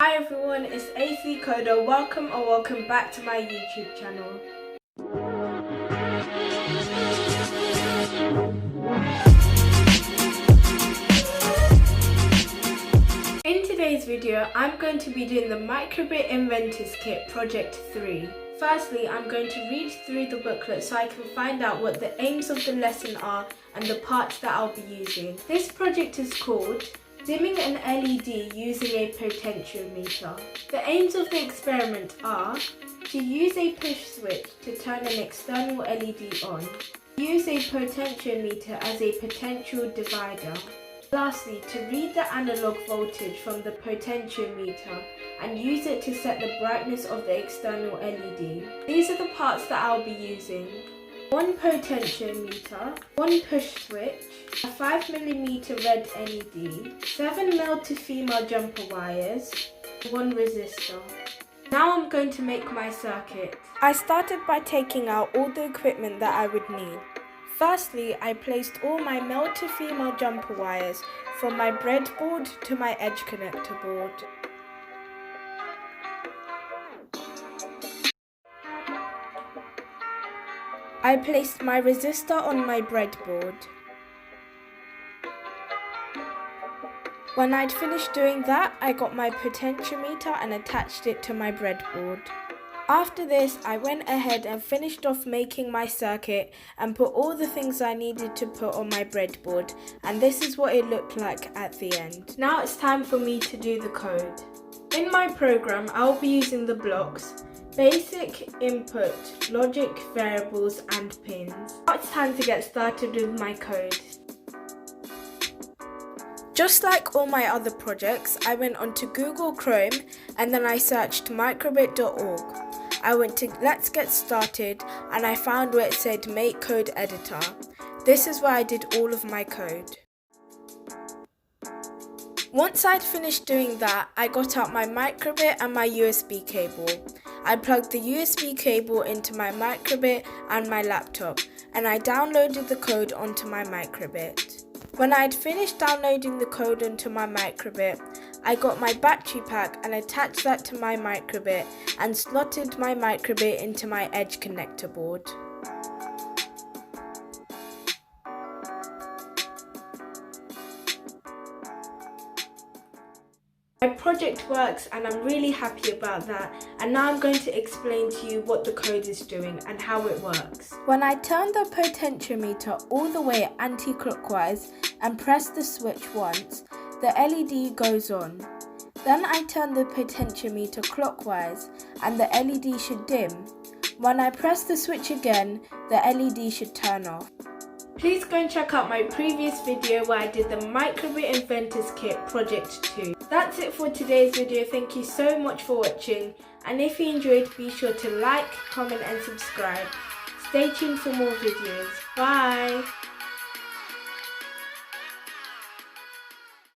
Hi everyone, it's AC Coder. Welcome back to my YouTube channel. In today's video, I'm going to be doing the Microbit Inventors Kit Project 3. Firstly, I'm going to read through the booklet so I can find out what the aims of the lesson are and the parts that I'll be using. This project is called Dimming an LED using a potentiometer. The aims of the experiment are to use a push switch to turn an external LED on, use a potentiometer as a potential divider. Lastly, to read the analog voltage from the potentiometer and use it to set the brightness of the external LED. These are the parts that I'll be using. One potentiometer, one push switch, a 5mm red LED, 7 male to female jumper wires, one resistor. Now I'm going to make my circuit. I started by taking out all the equipment that I would need. Firstly, I placed all my male to female jumper wires from my breadboard to my edge connector board. I placed my resistor on my breadboard. When I'd finished doing that, I got my potentiometer and attached it to my breadboard. After this, I went ahead and finished off making my circuit and put all the things I needed to put on my breadboard, and this is what it looked like at the end. Now it's time for me to do the code. In my program, I'll be using the blocks basic, input, logic, variables and pins. Now it's time to get started with my code. Just like all my other projects, I went onto Google Chrome and then I searched microbit.org. I went to Let's Get Started and I found where it said Make Code Editor. This is where I did all of my code. Once I'd finished doing that, I got out my Microbit and my USB cable. I plugged the USB cable into my Microbit and my laptop, and I downloaded the code onto my Microbit. When I had finished downloading the code onto my Microbit, I got my battery pack and attached that to my Microbit and slotted my Microbit into my edge connector board. My project works and I'm really happy about that, and now I'm going to explain to you what the code is doing and how it works. When I turn the potentiometer all the way anti-clockwise and press the switch once, the LED goes on. Then I turn the potentiometer clockwise and the LED should dim. When I press the switch again, the LED should turn off. Please go and check out my previous video where I did the Microbit Inventors Kit Project 2. That's it for today's video. Thank you so much for watching, and if you enjoyed, be sure to like, comment and subscribe. Stay tuned for more videos. Bye!